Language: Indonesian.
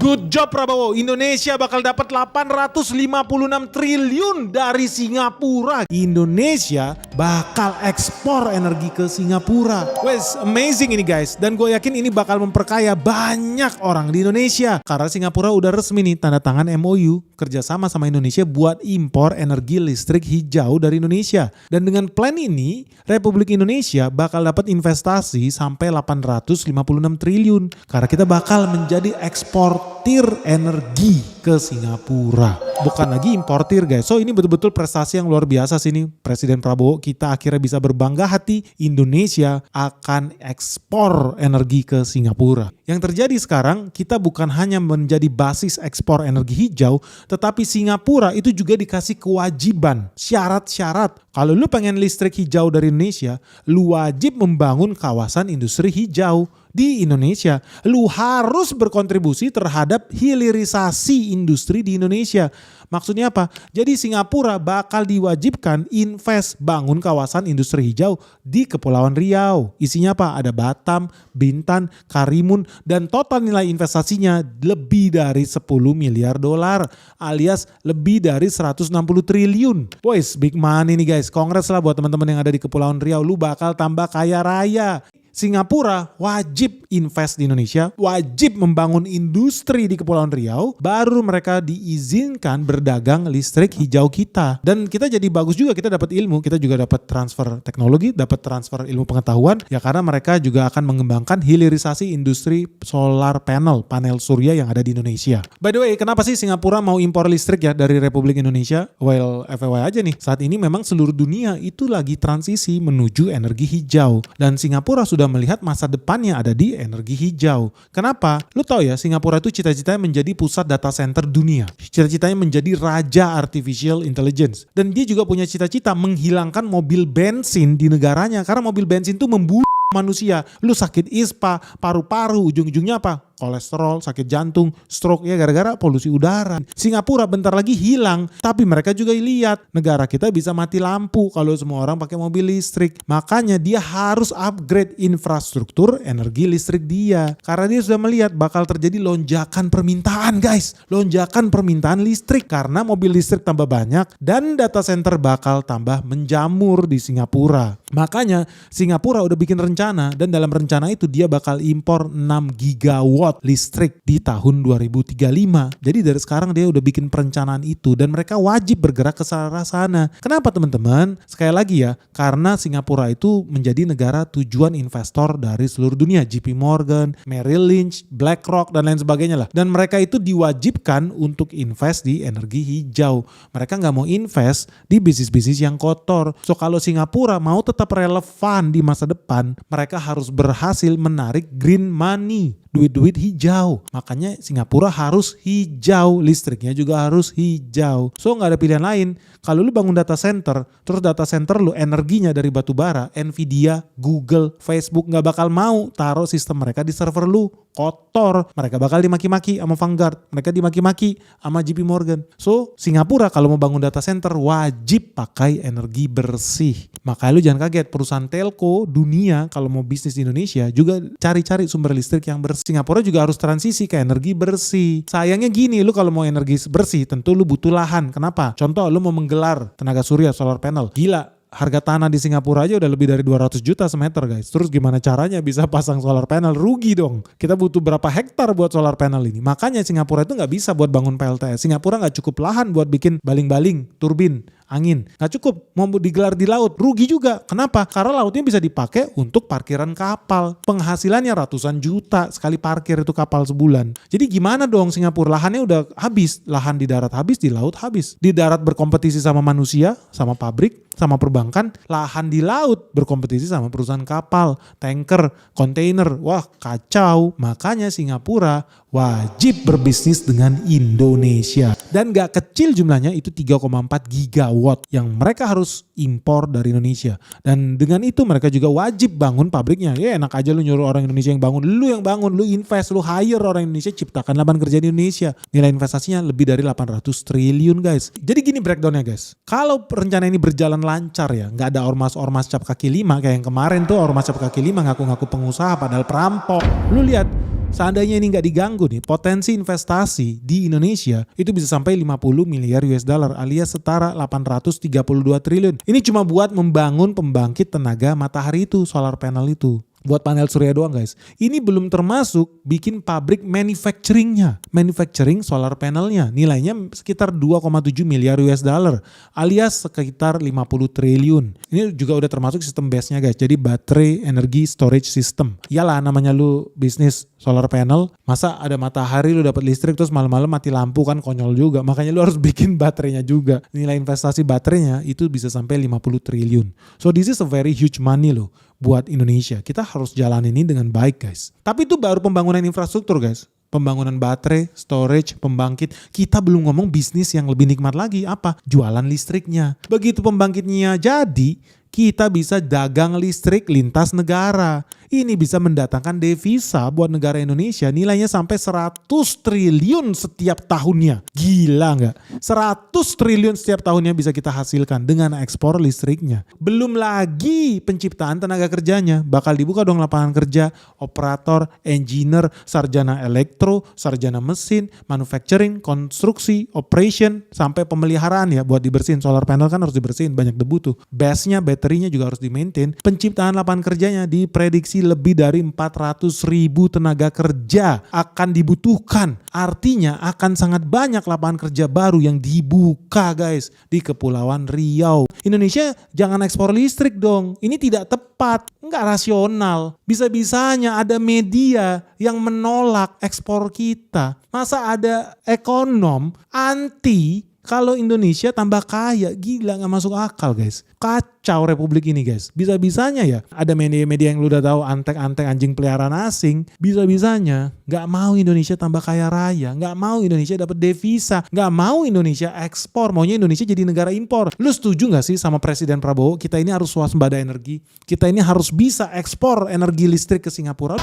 Good job Prabowo, Indonesia bakal dapat 856 triliun dari Singapura. Indonesia bakal ekspor energi ke Singapura. Wes, amazing ini guys. Dan gue yakin ini bakal memperkaya banyak orang di Indonesia. Karena Singapura udah resmi nih tanda tangan MOU kerjasama sama Indonesia buat impor energi listrik hijau dari Indonesia. Dan dengan plan ini, Republik Indonesia bakal dapat investasi sampai 856 triliun. Karena kita bakal menjadi eksportir energi ke Singapura. Bukan lagi importir guys. So ini betul-betul prestasi yang luar biasa sih nih. Presiden Prabowo kita akhirnya bisa berbangga hati Indonesia akan ekspor energi ke Singapura. Yang terjadi sekarang kita bukan hanya menjadi basis ekspor energi hijau, tetapi Singapura itu juga dikasih kewajiban, syarat-syarat. Kalau lu pengen listrik hijau dari Indonesia, lu wajib membangun kawasan industri hijau di Indonesia. Lu harus berkontribusi terhadap hilirisasi industri di Indonesia. Maksudnya apa? Jadi Singapura bakal diwajibkan invest bangun kawasan industri hijau di Kepulauan Riau. Isinya apa? Ada Batam, Bintan, Karimun, dan total nilai investasinya lebih dari 10 miliar dolar alias lebih dari 160 triliun. Boys, big money nih guys. Kongres lah buat teman-teman yang ada di Kepulauan Riau. Lu bakal tambah kaya raya. Singapura wajib invest di Indonesia, wajib membangun industri di Kepulauan Riau, baru mereka diizinkan berdagang listrik hijau kita. Dan kita jadi bagus juga, kita dapat ilmu, kita juga dapat transfer teknologi, dapat transfer ilmu pengetahuan, ya karena mereka juga akan mengembangkan hilirisasi industri solar panel surya yang ada di Indonesia. By the way, kenapa sih Singapura mau impor listrik ya dari Republik Indonesia? Well, FYI aja nih, saat ini memang seluruh dunia itu lagi transisi menuju energi hijau. Dan Singapura sudah melihat masa depannya ada di energi hijau. Kenapa? Lu tahu ya, Singapura itu cita-citanya menjadi pusat data center dunia. Cita-citanya menjadi raja artificial intelligence. Dan dia juga punya cita-cita menghilangkan mobil bensin di negaranya. Karena mobil bensin itu membunuh manusia. Lu sakit ispa, paru-paru, ujung-ujungnya apa? Kolesterol, sakit jantung, stroke ya gara-gara polusi udara. Singapura bentar lagi hilang, tapi mereka juga lihat negara kita bisa mati lampu kalau semua orang pakai mobil listrik. Makanya dia harus upgrade infrastruktur energi listrik dia. Karena dia sudah melihat bakal terjadi lonjakan permintaan guys. Lonjakan permintaan listrik karena mobil listrik tambah banyak dan data center bakal tambah menjamur di Singapura. Makanya Singapura udah bikin rencana dan dalam rencana itu dia bakal impor 6 gigawatt listrik di tahun 2035. Jadi dari sekarang dia udah bikin perencanaan itu dan mereka wajib bergerak ke arah sana. Kenapa teman-teman? Sekali lagi ya, karena Singapura itu menjadi negara tujuan investor dari seluruh dunia. JP Morgan, Merrill Lynch, BlackRock dan lain sebagainya lah. Dan mereka itu diwajibkan untuk invest di energi hijau. Mereka nggak mau invest di bisnis-bisnis yang kotor. So kalau Singapura mau tetap relevan di masa depan, mereka harus berhasil menarik green money. Duit-duit hijau. Makanya Singapura harus hijau. Listriknya juga harus hijau. So gak ada pilihan lain. Kalau lu bangun data center, terus data center lu energinya dari batu bara, Nvidia, Google, Facebook gak bakal mau taruh sistem mereka di server lu. Kotor. Mereka bakal dimaki-maki sama Vanguard. Mereka dimaki-maki sama JP Morgan. So Singapura kalau mau bangun data center wajib pakai energi bersih. Makanya lu jangan kaget, perusahaan telco dunia kalau mau bisnis di Indonesia juga cari-cari sumber listrik yang bersih. Singapura juga harus transisi ke energi bersih. Sayangnya gini, lu kalau mau energi bersih tentu lu butuh lahan. Kenapa? Contoh lu mau menggelar tenaga surya solar panel. Gila, harga tanah di Singapura aja udah lebih dari 200 juta semeter guys. Terus gimana caranya bisa pasang solar panel? Rugi dong. Kita butuh berapa hektar buat solar panel ini. Makanya Singapura itu gak bisa buat bangun PLTS. Singapura gak cukup lahan buat bikin baling-baling, turbin, angin. Gak cukup. Mau digelar di laut. Rugi juga. Kenapa? Karena lautnya bisa dipakai untuk parkiran kapal. Penghasilannya ratusan juta sekali parkir itu kapal sebulan. Jadi gimana dong Singapura? Lahannya udah habis. Lahan di darat habis, di laut habis. Di darat berkompetisi sama manusia, sama pabrik, sama perbankan. Lahan di laut berkompetisi sama perusahaan kapal, tanker, kontainer. Wah kacau. Makanya Singapura wajib berbisnis dengan Indonesia. Dan gak kecil jumlahnya, itu 3,4 gigawatt yang mereka harus impor dari Indonesia. Dan dengan itu mereka juga wajib bangun pabriknya. Ya enak aja lu nyuruh orang Indonesia yang bangun, lu invest, lu hire orang Indonesia, ciptakan lapangan kerja di Indonesia. Nilai investasinya lebih dari 800 triliun guys. Jadi gini breakdownnya guys. Kalau rencana ini berjalan lancar ya, gak ada ormas-ormas cap kaki lima kayak yang kemarin tuh, ormas cap kaki lima ngaku-ngaku pengusaha padahal perampok. Lu lihat Seandainya ini nggak diganggu nih, potensi investasi di Indonesia itu bisa sampai 50 miliar US dollar alias setara 832 triliun. Ini cuma buat membangun pembangkit tenaga matahari itu, solar panel itu. Buat panel surya doang guys. Ini belum termasuk bikin pabrik manufacturingnya. Manufacturing solar panelnya. Nilainya sekitar 2,7 miliar US dollar. Alias sekitar 50 triliun. Ini juga udah termasuk sistem base-nya guys. Jadi baterai energi storage system. Iyalah namanya lu bisnis solar panel. Masa ada matahari lu dapat listrik terus malam-malam mati lampu kan konyol juga. Makanya lu harus bikin baterainya juga. Nilai investasi baterainya itu bisa sampai 50 triliun. So this is a very huge money loh buat Indonesia. Kita harus jalan ini dengan baik guys. Tapi itu baru pembangunan infrastruktur guys. Pembangunan baterai, storage, pembangkit. Kita belum ngomong bisnis yang lebih nikmat lagi. Apa? Jualan listriknya. Begitu pembangkitnya jadi, kita bisa dagang listrik lintas negara. Ini bisa mendatangkan devisa buat negara Indonesia nilainya sampai 100 triliun setiap tahunnya. Gila nggak? 100 triliun setiap tahunnya bisa kita hasilkan dengan ekspor listriknya. Belum lagi penciptaan tenaga kerjanya. Bakal dibuka dong lapangan kerja, operator, engineer, sarjana elektro, sarjana mesin, manufacturing, konstruksi, operation, sampai pemeliharaan ya buat dibersihin. Solar panel kan harus dibersihin, banyak debu tuh. Base-nya, baterinya juga harus di-maintain. Penciptaan lapangan kerjanya diprediksi lebih dari 400.000 tenaga kerja akan dibutuhkan. Artinya akan sangat banyak lapangan kerja baru yang dibuka guys di Kepulauan Riau. Indonesia jangan ekspor listrik dong. Ini tidak tepat, nggak rasional. Bisa-bisanya ada media yang menolak ekspor kita. Masa ada ekonom anti kalau Indonesia tambah kaya? Gila, gak masuk akal guys. Kacau republik ini guys. Bisa-bisanya ya ada media-media yang lu udah tahu antek-antek anjing peliharaan asing. Bisa-bisanya gak mau Indonesia tambah kaya raya. Gak mau Indonesia dapat devisa. Gak mau Indonesia ekspor. Maunya Indonesia jadi negara impor. Lu setuju gak sih sama Presiden Prabowo? Kita ini harus swasembada energi. Kita ini harus bisa ekspor energi listrik ke Singapura.